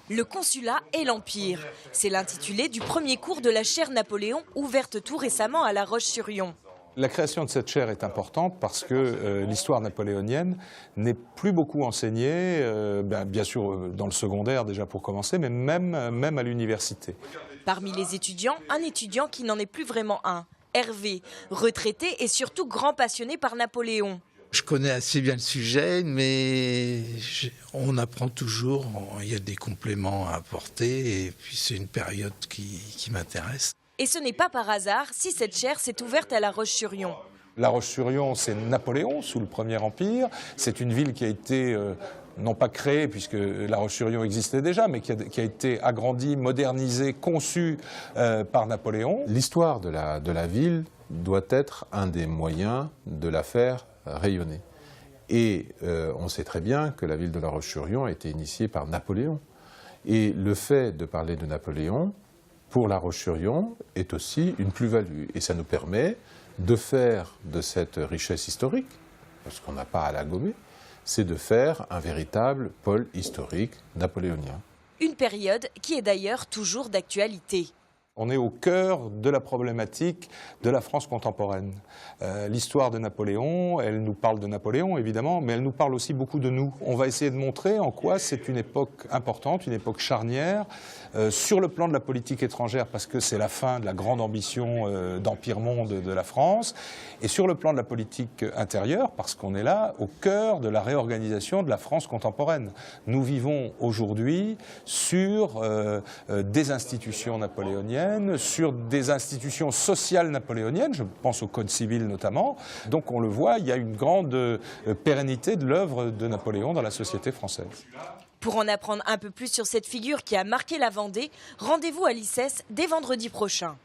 Le consulat et l'Empire, c'est l'intitulé du premier cours de la chaire Napoléon, ouverte tout récemment à La Roche-sur-Yon. La création de cette chaire est importante parce que l'histoire napoléonienne n'est plus beaucoup enseignée, bien sûr dans le secondaire déjà pour commencer, mais même à l'université. Parmi les étudiants, un étudiant qui n'en est plus vraiment un, Hervé, retraité et surtout grand passionné par Napoléon. Je connais assez bien le sujet, mais on apprend toujours, il y a des compléments à apporter et puis c'est une période qui m'intéresse. Et ce n'est pas par hasard si cette chaire s'est ouverte à La Roche-sur-Yon. La Roche-sur-Yon, c'est Napoléon sous le Premier Empire. C'est une ville qui a été, non pas créée, puisque La Roche-sur-Yon existait déjà, mais qui a été agrandie, modernisée, conçue par Napoléon. L'histoire de la ville doit être un des moyens de la faire rayonner. Et on sait très bien que la ville de La Roche-sur-Yon a été initiée par Napoléon. Et le fait de parler de Napoléon, pour La Roche-sur-Yon, est aussi une plus-value. Et ça nous permet de faire de cette richesse historique, parce qu'on n'a pas à la gommer, c'est de faire un véritable pôle historique napoléonien. Une période qui est d'ailleurs toujours d'actualité. On est au cœur de la problématique de la France contemporaine. L'histoire de Napoléon, elle nous parle de Napoléon évidemment, mais elle nous parle aussi beaucoup de nous. On va essayer de montrer en quoi c'est une époque importante, une époque charnière, sur le plan de la politique étrangère, parce que c'est la fin de la grande ambition d'empire-monde de la France, et sur le plan de la politique intérieure, parce qu'on est là au cœur de la réorganisation de la France contemporaine. Nous vivons aujourd'hui sur des institutions napoléoniennes, sur des institutions sociales napoléoniennes, je pense au Code civil notamment. Donc on le voit, il y a une grande pérennité de l'œuvre de Napoléon dans la société française. Pour en apprendre un peu plus sur cette figure qui a marqué la Vendée, rendez-vous à l'ICES dès vendredi prochain.